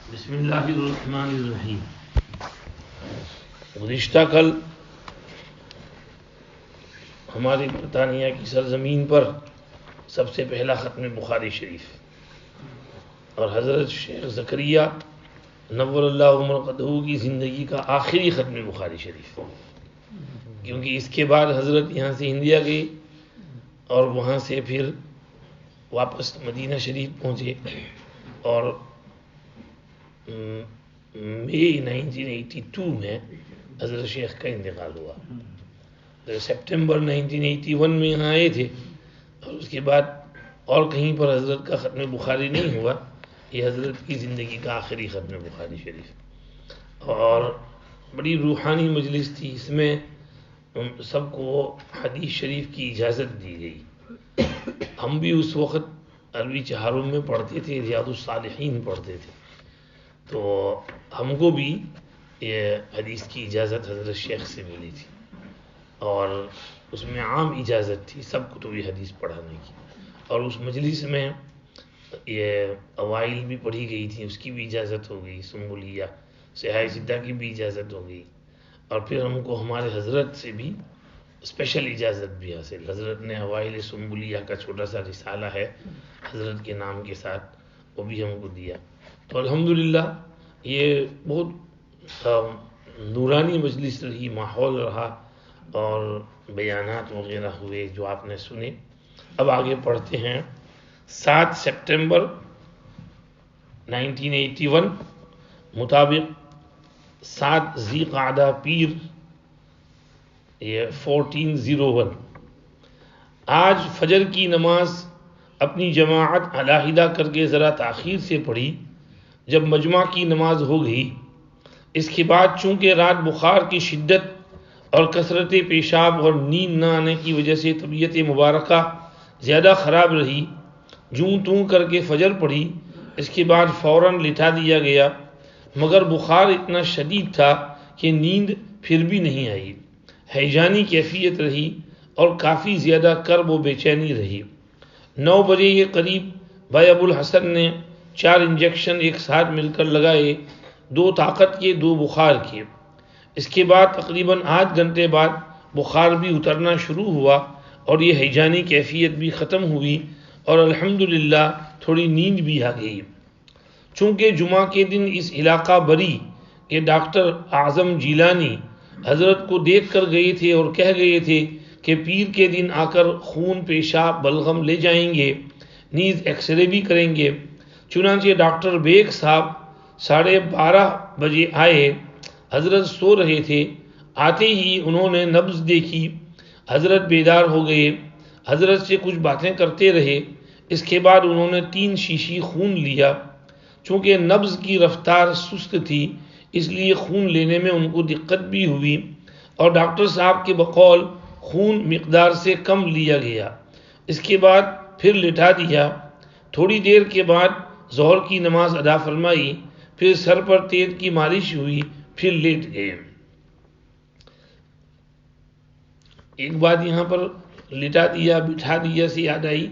بسم اللہ الرحمن الرحیم۔ گزشتہ کل ہماری برطانیہ کی سرزمین پر سب سے پہلا ختم بخاری شریف اور حضرت شیخ زکریا نور اللہ مرقدہ کی زندگی کا آخری ختم بخاری شریف، کیونکہ اس کے بعد حضرت یہاں سے انڈیا گئے اور وہاں سے پھر واپس مدینہ شریف پہنچے اور مئی 1982 میں حضرت شیخ کا انتقال ہوا۔ سپٹمبر 1981 میں یہاں آئے تھے اور اس کے بعد اور کہیں پر حضرت کا ختم بخاری نہیں ہوا۔ یہ حضرت کی زندگی کا آخری ختم بخاری شریف اور بڑی روحانی مجلس تھی۔ اس میں سب کو حدیث شریف کی اجازت دی گئی۔ ہم بھی اس وقت عربی چہارم میں پڑھتے تھے، ریاض الصالحین پڑھتے تھے، تو ہم کو بھی یہ حدیث کی اجازت حضرت شیخ سے ملی تھی اور اس میں عام اجازت تھی سب کتب حدیث پڑھانے کی، اور اس مجلس میں یہ اوائل بھی پڑھی گئی تھی، اس کی بھی اجازت ہو گئی، سنبولیہ سیاہ سدہ کی بھی اجازت ہو گئی، اور پھر ہم کو ہمارے حضرت سے بھی اسپیشل اجازت بھی حاصل۔ حضرت نے اوائل سنبولیہ کا چھوٹا سا رسالہ ہے حضرت کے نام کے ساتھ، وہ بھی ہم کو دیا۔ تو الحمدللہ یہ بہت نورانی مجلس رہی، ماحول رہا اور بیانات وغیرہ ہوئے جو آپ نے سنے۔ اب آگے پڑھتے ہیں۔ 7 سپٹمبر 1981 مطابق 7 ذی قعدہ پیر، یہ 1401، آج فجر کی نماز اپنی جماعت علیحدہ کر کے ذرا تاخیر سے پڑھی۔ جب مجمع کی نماز ہو گئی، اس کے بعد چونکہ رات بخار کی شدت اور کثرت پیشاب اور نیند نہ آنے کی وجہ سے طبیعت مبارکہ زیادہ خراب رہی، جوں توں کر کے فجر پڑھی۔ اس کے بعد فوراً لٹا دیا گیا، مگر بخار اتنا شدید تھا کہ نیند پھر بھی نہیں آئی، ہیجانی کیفیت رہی اور کافی زیادہ کرب و بے چینی رہی۔ 9 بجے کے قریب بھائی ابو الحسن نے 4 انجیکشن ایک ساتھ مل کر لگائے، 2 طاقت کے 2 بخار کے۔ اس کے بعد تقریباً آدھ گھنٹے بعد بخار بھی اترنا شروع ہوا اور یہ ہیجانی کیفیت بھی ختم ہوئی اور الحمدللہ تھوڑی نیند بھی آ گئی۔ چونکہ جمعہ کے دن اس علاقہ بری کے ڈاکٹر اعظم جیلانی حضرت کو دیکھ کر گئے تھے اور کہہ گئے تھے کہ پیر کے دن آ کر خون پیشاب بلغم لے جائیں گے، نیز ایکس رے بھی کریں گے۔ چنانچہ ڈاکٹر بیگ صاحب 12:30 بجے آئے۔ حضرت سو رہے تھے، آتے ہی انہوں نے نبض دیکھی، حضرت بیدار ہو گئے، حضرت سے کچھ باتیں کرتے رہے۔ اس کے بعد انہوں نے 3 شیشی خون لیا۔ چونکہ نبض کی رفتار سست تھی اس لیے خون لینے میں ان کو دقت بھی ہوئی اور ڈاکٹر صاحب کے بقول خون مقدار سے کم لیا گیا۔ اس کے بعد پھر لٹا دیا۔ تھوڑی دیر کے بعد ظہر کی نماز ادا فرمائی، پھر سر پر تیل کی مالش ہوئی، پھر لیٹ گئے۔ ایک بات یہاں پر لٹا دیا بٹھا دیا سے یاد آئی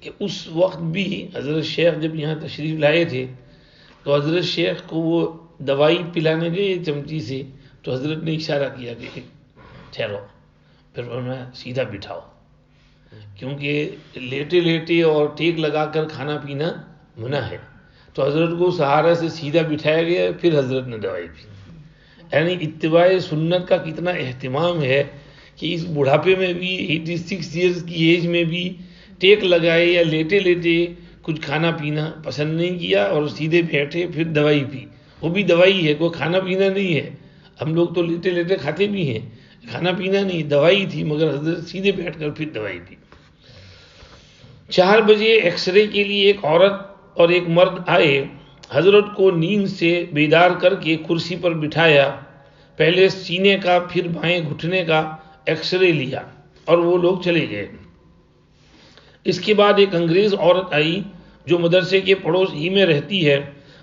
کہ اس وقت بھی حضرت شیخ جب یہاں تشریف لائے تھے تو حضرت شیخ کو وہ دوائی پلانے گئے چمچی سے، تو حضرت نے اشارہ کیا کہ ٹھہرو، پھر انہوں سیدھا بٹھاؤ، کیونکہ لیٹے لیٹے اور ٹیک لگا کر کھانا پینا منع ہے۔ تو حضرت کو سہارا سے سیدھا بٹھایا گیا، پھر حضرت نے دوائی پی۔ یعنی اتباع سنت کا کتنا اہتمام ہے کہ اس بڑھاپے میں بھی 86 ایئرز کی ایج میں بھی ٹیک لگائے یا لیٹے لیٹے کچھ کھانا پینا پسند نہیں کیا اور سیدھے بیٹھے پھر دوائی پی۔ وہ بھی دوائی ہے، کوئی کھانا پینا نہیں ہے۔ ہم لوگ تو لیٹے لیٹے کھاتے بھی ہیں، کھانا پینا نہیں، دوائی تھی، مگر حضرت سیدھے بیٹھ کر پھر دوائی پی۔ 4 بجے ایکس رے کے لیے ایک عورت اور ایک مرد آئے۔ حضرت کو نیند سے بیدار کر کے کرسی پر بٹھایا، پہلے سینے کا پھر بائیں گھٹنے کا ایکس رے لیا اور وہ لوگ چلے گئے۔ اس کے بعد ایک انگریز عورت آئی جو مدرسے کے پڑوس ہی میں رہتی ہے۔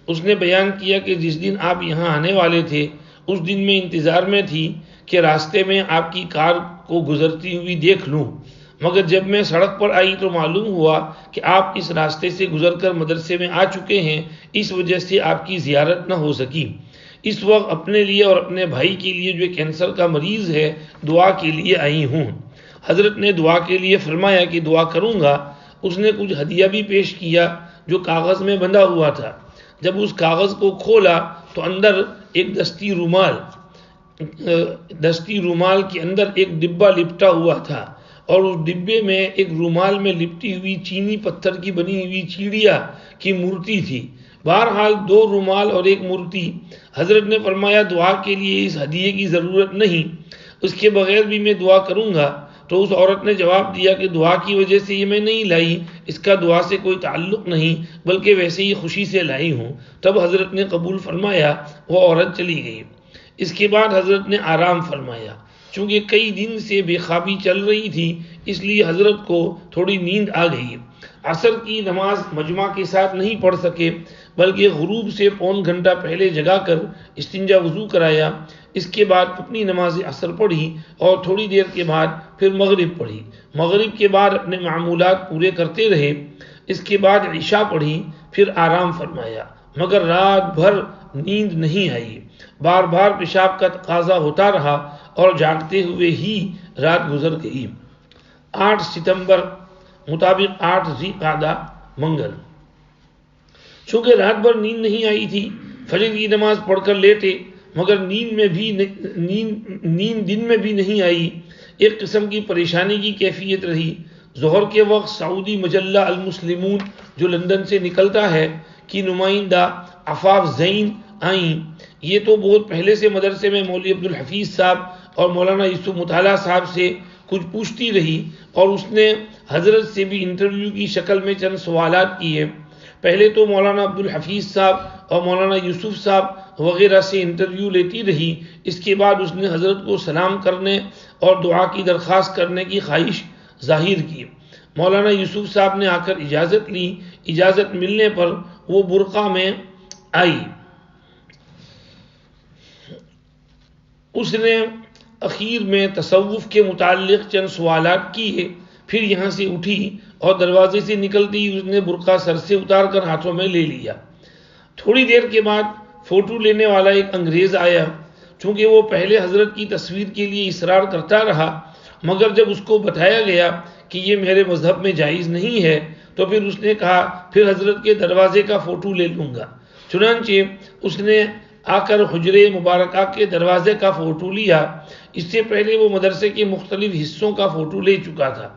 اس نے بیان کیا کہ جس دن آپ یہاں آنے والے تھے اس دن میں انتظار میں تھی کہ راستے میں آپ کی کار کو گزرتی ہوئی دیکھ لوں، مگر جب میں سڑک پر آئی تو معلوم ہوا کہ آپ اس راستے سے گزر کر مدرسے میں آ چکے ہیں، اس وجہ سے آپ کی زیارت نہ ہو سکی۔ اس وقت اپنے لیے اور اپنے بھائی کے لیے جو کینسر کا مریض ہے دعا کے لیے آئی ہوں۔ حضرت نے دعا کے لیے فرمایا کہ دعا کروں گا۔ اس نے کچھ ہدیہ بھی پیش کیا جو کاغذ میں بندھا ہوا تھا۔ جب اس کاغذ کو کھولا تو اندر ایک دستی رومال کے اندر ایک ڈبہ لپٹا ہوا تھا، اور اس ڈبے میں ایک رومال میں لپٹی ہوئی چینی پتھر کی بنی ہوئی چڑیا کی مورتی تھی۔ بہرحال 2 رومال اور ایک مورتی۔ حضرت نے فرمایا دعا کے لیے اس ہدیے کی ضرورت نہیں، اس کے بغیر بھی میں دعا کروں گا۔ تو اس عورت نے جواب دیا کہ دعا کی وجہ سے یہ میں نہیں لائی، اس کا دعا سے کوئی تعلق نہیں، بلکہ ویسے ہی خوشی سے لائی ہوں۔ تب حضرت نے قبول فرمایا، وہ عورت چلی گئی۔ اس کے بعد حضرت نے آرام فرمایا۔ چونکہ کئی دن سے بے خوابی چل رہی تھی، اس لیے حضرت کو تھوڑی نیند آ گئی۔ عصر کی نماز مجمع کے ساتھ نہیں پڑھ سکے، بلکہ غروب سے پون گھنٹہ پہلے جگا کر استنجا وضو کرایا۔ اس کے بعد اپنی نماز عصر پڑھی اور تھوڑی دیر کے بعد پھر مغرب پڑھی۔ مغرب کے بعد اپنے معمولات پورے کرتے رہے۔ اس کے بعد عشاء پڑھی، پھر آرام فرمایا، مگر رات بھر نیند نہیں آئی۔ بار بار پیشاب کا تقاضا ہوتا رہا اور جاگتے ہوئے ہی رات گزر گئی۔ 8 ستمبر مطابق 8 ذی قعدہ منگل۔ چونکہ رات بھر نیند نہیں آئی تھی، فجر کی نماز پڑھ کر لیٹے، مگر نیند دن میں بھی نہیں آئی۔ ایک قسم کی پریشانی کی کیفیت رہی۔ ظہر کے وقت سعودی مجلہ المسلمون جو لندن سے نکلتا ہے کی نمائندہ عفاف زین آئیں۔ یہ تو بہت پہلے سے مدرسے میں مولوی عبدالحفیظ صاحب اور مولانا یوسف مطالعہ صاحب سے کچھ پوچھتی رہی، اور اس نے حضرت سے بھی انٹرویو کی شکل میں چند سوالات کیے۔ پہلے تو مولانا عبدالحفیظ صاحب اور مولانا یوسف صاحب وغیرہ سے انٹرویو لیتی رہی۔ اس کے بعد اس نے حضرت کو سلام کرنے اور دعا کی درخواست کرنے کی خواہش ظاہر کی۔ مولانا یوسف صاحب نے آ کر اجازت لی۔ اجازت ملنے پر وہ برقع میں آئی۔ اس نے اخیر میں تصوف کے متعلق چند سوالات کیے، پھر یہاں سے اٹھی اور دروازے سے نکلتی ہی اس نے برقع سر سے اتار کر ہاتھوں میں لے لیا۔ تھوڑی دیر کے بعد فوٹو لینے والا ایک انگریز آیا۔ چونکہ وہ پہلے حضرت کی تصویر کے لیے اصرار کرتا رہا، مگر جب اس کو بتایا گیا کہ یہ میرے مذہب میں جائز نہیں ہے تو پھر اس نے کہا پھر حضرت کے دروازے کا فوٹو لے لوں گا۔ چنانچہ اس نے آ کر حجرے مبارکہ کے دروازے کا فوٹو لیا۔ اس سے پہلے وہ مدرسے کے مختلف حصوں کا فوٹو لے چکا تھا۔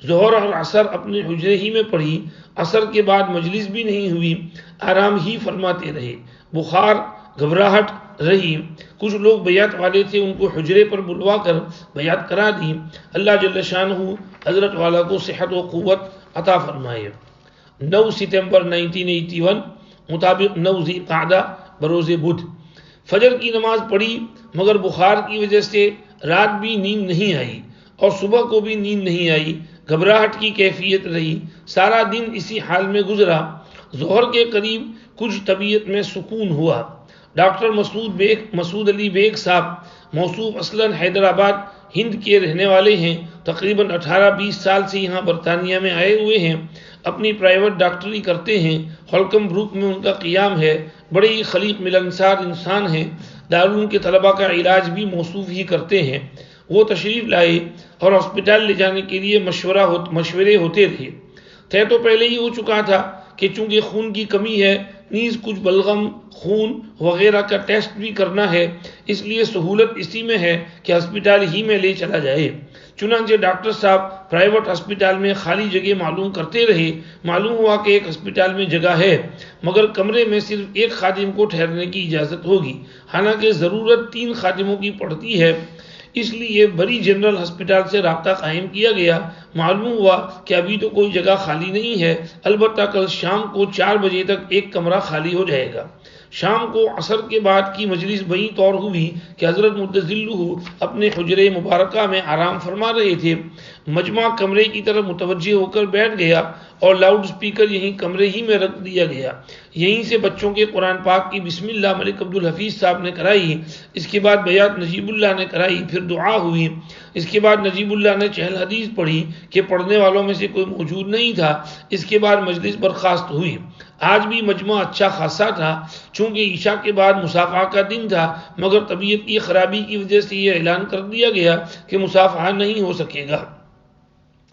ظہر اور عصر اپنے حجرے ہی میں پڑھی۔ عصر کے بعد مجلس بھی نہیں ہوئی، آرام ہی فرماتے رہے۔ بخار، گھبراہٹ رہی۔ کچھ لوگ بیعت والے تھے، ان کو حجرے پر بلوا کر بیعت کرا دی۔ اللہ جل شانہ حضرت والا کو صحت و قوت عطا فرمائے۔ 9 ستمبر 1981 مطابق 9 ذی قعدہ بروز بدھ۔ فجر کی نماز پڑھی، مگر بخار کی وجہ سے رات بھی نیند نہیں آئی اور صبح کو بھی نیند نہیں آئی۔ گھبراہٹ کی کیفیت رہی۔ سارا دن اسی حال میں گزرا۔ ظہر کے قریب کچھ طبیعت میں سکون ہوا۔ ڈاکٹر مسعود علی بیگ صاحب، موصوف اصلاً حیدرآباد ہند کے رہنے والے ہیں، تقریباً 18-20 سال سے یہاں برطانیہ میں آئے ہوئے ہیں، اپنی پرائیویٹ ڈاکٹری کرتے ہیں۔ ہولکم بروک میں ان کا قیام ہے۔ بڑے ہی خلیق ملنسار انسان ہیں۔ دارالعلوم کے طلباء کا علاج بھی موصوف ہی کرتے ہیں۔ وہ تشریف لائے اور ہسپتال لے جانے کے لیے مشورے ہوتے رہے۔ طے تو پہلے ہی ہو چکا تھا کہ چونکہ خون کی کمی ہے، نیز کچھ بلغم، خون وغیرہ کا ٹیسٹ بھی کرنا ہے، اس لیے سہولت اسی میں ہے کہ ہسپتال ہی میں لے چلا جائے۔ چنانچہ ڈاکٹر صاحب پرائیویٹ ہسپتال میں خالی جگہ معلوم کرتے رہے۔ معلوم ہوا کہ ایک ہسپتال میں جگہ ہے، مگر کمرے میں صرف ایک خادم کو ٹھہرنے کی اجازت ہوگی، حالانکہ ضرورت 3 خادموں کی پڑتی ہے۔ اس لیے بری جنرل ہسپتال سے رابطہ قائم کیا گیا۔ معلوم ہوا کہ ابھی تو کوئی جگہ خالی نہیں ہے، البتہ کل شام کو 4 بجے تک ایک کمرہ خالی ہو جائے گا۔ شام کو عصر کے بعد کی مجلس وہیں طور ہوئی کہ حضرت مدظلہ اپنے حجرے مبارکہ میں آرام فرما رہے تھے۔ مجمع کمرے کی طرف متوجہ ہو کر بیٹھ گیا اور لاؤڈ سپیکر یہیں کمرے ہی میں رکھ دیا گیا۔ یہیں سے بچوں کے قرآن پاک کی بسم اللہ ملک عبدالحفیظ صاحب نے کرائی، اس کے بعد بیعت نجیب اللہ نے کرائی، پھر دعا ہوئی۔ اس کے بعد نجیب اللہ نے چہل حدیث پڑھی کہ پڑھنے والوں میں سے کوئی موجود نہیں تھا۔ اس کے بعد مجلس برخاست ہوئی۔ آج بھی مجمع اچھا خاصا تھا، چونکہ عشاء کے بعد مصافحہ کا دن تھا، مگر طبیعت کی خرابی کی وجہ سے یہ اعلان کر دیا گیا کہ مصافحہ نہیں ہو سکے گا،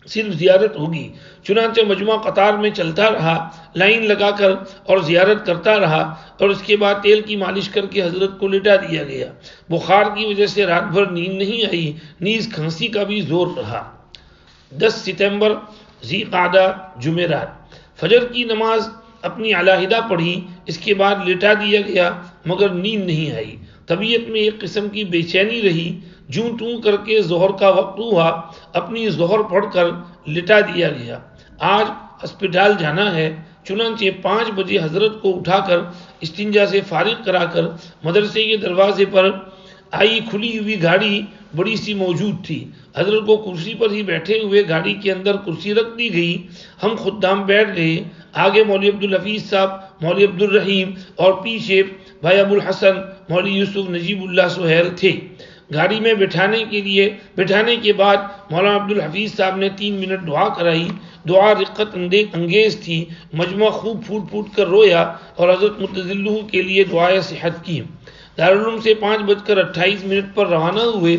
صرف زیارت ہوگی۔ چنانچہ مجمع قطار میں چلتا رہا، لائن لگا کر اور زیارت کرتا رہا، اور اس کے بعد تیل کی مالش کر کے حضرت کو لٹا دیا گیا۔ بخار کی وجہ سے رات بھر نیند نہیں آئی، نیز کھانسی کا بھی زور رہا۔ 10 ستمبر ذی قعدہ جمعرات، فجر کی نماز اپنی علیحدہ پڑھی، اس کے بعد لٹا دیا گیا، مگر نیند نہیں آئی۔ طبیعت میں ایک قسم کی بے چینی رہی۔ جوں توں کر کے ظہر کا وقت ہوا، اپنی ظہر پڑھ کر لٹا دیا گیا۔ آج ہسپتال جانا ہے، چنانچہ 5 بجے حضرت کو اٹھا کر استنجا سے فارغ کرا کر مدرسے کے دروازے پر آئی۔ کھلی ہوئی گاڑی بڑی سی موجود تھی، حضرت کو کرسی پر ہی بیٹھے ہوئے گاڑی کے اندر کرسی رکھ دی گئی۔ ہم خدام بیٹھ گئے، آگے مولوی عبدالحفیظ صاحب، مولوی عبدالرحیم اور پیچھے بھائی ابو الحسن مولوی یوسف نجیب اللہ سہیل تھے۔ گاڑی میں بٹھانے کے بعد مولانا عبدالحفیظ صاحب نے 3 منٹ دعا کرائی۔ دعا رقت انگیز تھی، مجمع خوب پھوٹ پھوٹ کر رویا اور حضرت مدظلہ کے لیے دعائے صحت کی۔ دارالعلوم سے 5:28 پر روانہ ہوئے۔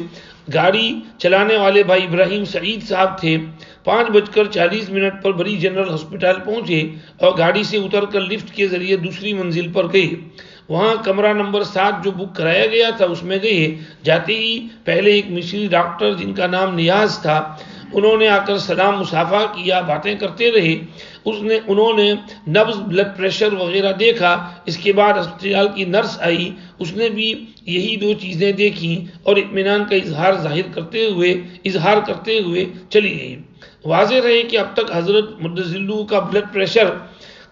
گاڑی چلانے والے بھائی ابراہیم سعید صاحب تھے۔ 5:40 پر بری جنرل ہسپتال پہنچے اور گاڑی سے اتر کر لفٹ کے ذریعے دوسری منزل پر گئے۔ وہاں کمرہ نمبر 7 جو بک کرایا گیا تھا اس میں گئے۔ جاتے ہی پہلے ایک مصری ڈاکٹر جن کا نام نیاز تھا، انہوں نے آ کر سلام مصافحہ کیا، باتیں کرتے رہے۔ انہوں نے نبض، بلڈ پریشر وغیرہ دیکھا۔ اس کے بعد ہسپتال کی نرس آئی، اس نے بھی یہی 2 چیزیں دیکھیں اور اطمینان کا اظہار کرتے ہوئے چلی گئی۔ واضح رہے کہ اب تک حضرت مدظلہ کا بلڈ پریشر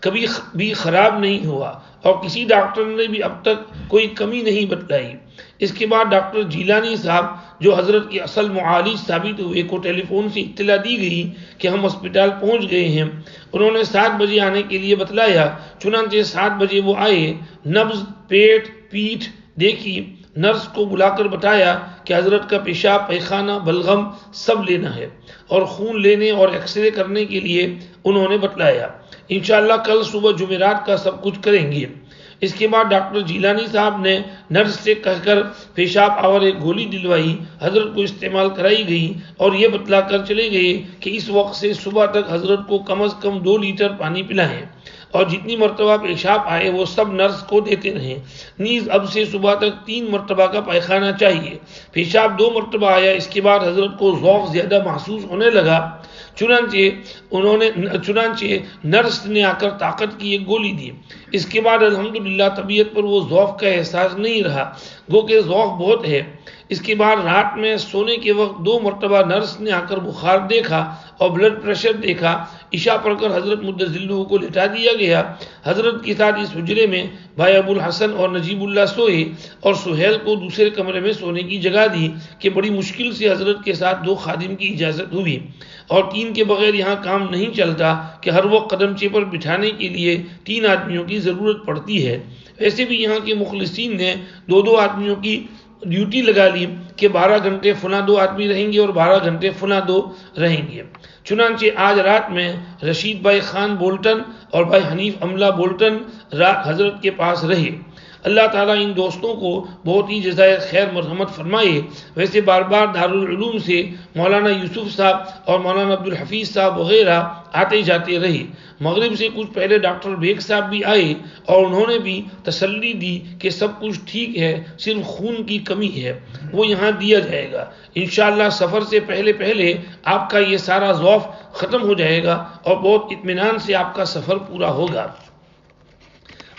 کبھی بھی خراب نہیں ہوا اور کسی ڈاکٹر نے بھی اب تک کوئی کمی نہیں بتلائی۔ اس کے بعد ڈاکٹر جیلانی صاحب جو حضرت کے اصل معالج ثابت ہوئے کو ٹیلی فون سے اطلاع دی گئی کہ ہم ہسپتال پہنچ گئے ہیں۔ انہوں نے 7 بجے آنے کے لیے بتلایا، چنانچہ 7 بجے وہ آئے۔ نبض، پیٹھ دیکھی، نرس کو بلا کر بتایا کہ حضرت کا پیشاب، پیخانہ، بلغم سب لینا ہے اور خون لینے اور ایکس رے کرنے کے لیے انہوں نے بتلایا۔ انشاءاللہ کل صبح جمعرات کا سب کچھ کریں گے۔ اس کے بعد ڈاکٹر جیلانی صاحب نے نرس سے کہہ کر پیشاب آور ایک گولی دلوائی، حضرت کو استعمال کرائی گئی اور یہ بتلا کر چلے گئے کہ اس وقت سے صبح تک حضرت کو کم از کم 2 لیٹر پانی پلائیں اور جتنی مرتبہ پیشاب آئے وہ سب نرس کو دیتے رہیں۔ نیز اب سے صبح تک 3 مرتبہ کا پائخانہ چاہیے۔ پیشاب 2 مرتبہ آیا، اس کے بعد حضرت کو ذوق زیادہ محسوس ہونے لگا۔ چنانچہ نرس نے آ کر طاقت کی ایک گولی دی۔ اس کے بعد الحمدللہ طبیعت پر وہ ذوق کا احساس نہیں رہا، گو کہ ذوق بہت ہے۔ اس کے بعد رات میں سونے کے وقت 2 مرتبہ نرس نے آ کر بخار دیکھا اور بلڈ پریشر دیکھا۔ عشاء پڑھ کر حضرت مدظلہ کو لٹا دیا گیا۔ حضرت کے ساتھ اس حجرے میں بھائی ابو الحسن اور نجیب اللہ سوئے اور سہیل کو دوسرے کمرے میں سونے کی جگہ دی کہ بڑی مشکل سے حضرت کے ساتھ 2 خادم کی اجازت ہوئی، اور 3 کے بغیر یہاں کام نہیں چلتا کہ ہر وقت قدمچے پر بٹھانے کے لیے 3 آدمیوں کی ضرورت پڑتی ہے۔ ویسے بھی یہاں کے مخلصین نے 2 آدمیوں کی ڈیوٹی لگا لی کہ 12 گھنٹے فلاں 2 آدمی رہیں گے اور 12 گھنٹے فلاں 2 رہیں گے۔ چنانچہ آج رات میں رشید بھائی خان بولٹن اور بھائی حنیف املہ بولٹن رات حضرت کے پاس رہے۔ اللہ تعالیٰ ان دوستوں کو بہت ہی جزائے خیر مرحمت فرمائے۔ ویسے بار بار دارالعلوم سے مولانا یوسف صاحب اور مولانا عبدالحفیظ صاحب وغیرہ آتے جاتے رہے۔ مغرب سے کچھ پہلے ڈاکٹر بیگ صاحب بھی آئے اور انہوں نے بھی تسلی دی کہ سب کچھ ٹھیک ہے، صرف خون کی کمی ہے، وہ یہاں دیا جائے گا۔ انشاءاللہ سفر سے پہلے آپ کا یہ سارا ذوف ختم ہو جائے گا اور بہت اطمینان سے آپ کا سفر پورا ہوگا۔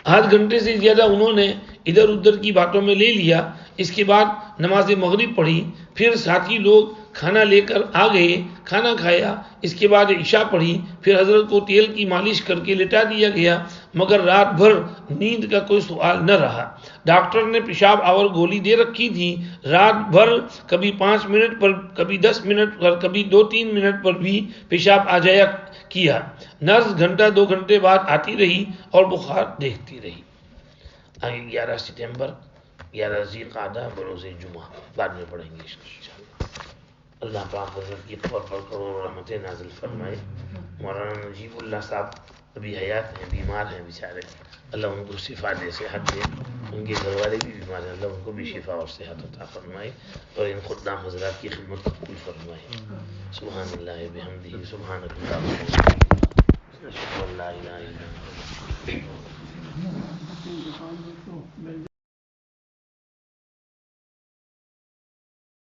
آدھ گھنٹے سے زیادہ انہوں نے ادھر ادھر کی باتوں میں لے لیا۔ اس کے بعد نماز مغرب پڑھی، پھر ساتھی لوگ کھانا لے کر آ گئے، کھانا کھایا، اس کے بعد عشاء پڑھی، پھر حضرت کو تیل کی مالش کر کے لٹا دیا گیا، مگر رات بھر نیند کا کوئی سوال نہ رہا۔ ڈاکٹر نے پیشاب آور گولی دے رکھی تھی، رات بھر کبھی 5 منٹ پر، کبھی 10 منٹ پر، کبھی 2-3 منٹ پر بھی پیشاب آ جایا کیا۔ نرس گھنٹہ 2 گھنٹے بعد آتی رہی اور بخار دیکھتی رہی۔ آگے 11 ستمبر 11 ذی القعدہ بروز جمعہ بعد میں پڑھیں گے انشاءاللہ۔ اللہ پاک حضرت کی قبر پر کروڑ رحمتیں نازل فرمائے۔ مولانا نجیب اللہ صاحب ابھی حیات ہیں، بیمار ہیں بیچارے، اللہ ان کو شفا دے، صحت دے، ان کے گھر والے بھی بیمار ہیں، اللہ ان کو بھی شفا اور صحت عطا فرمائے اور ان خدام حضرات کی خدمت قبول فرمائے۔ سبحان اللہ بحمدہ، سبحانک اللہم وبحمدک، اشہد ان لا الہ الا انت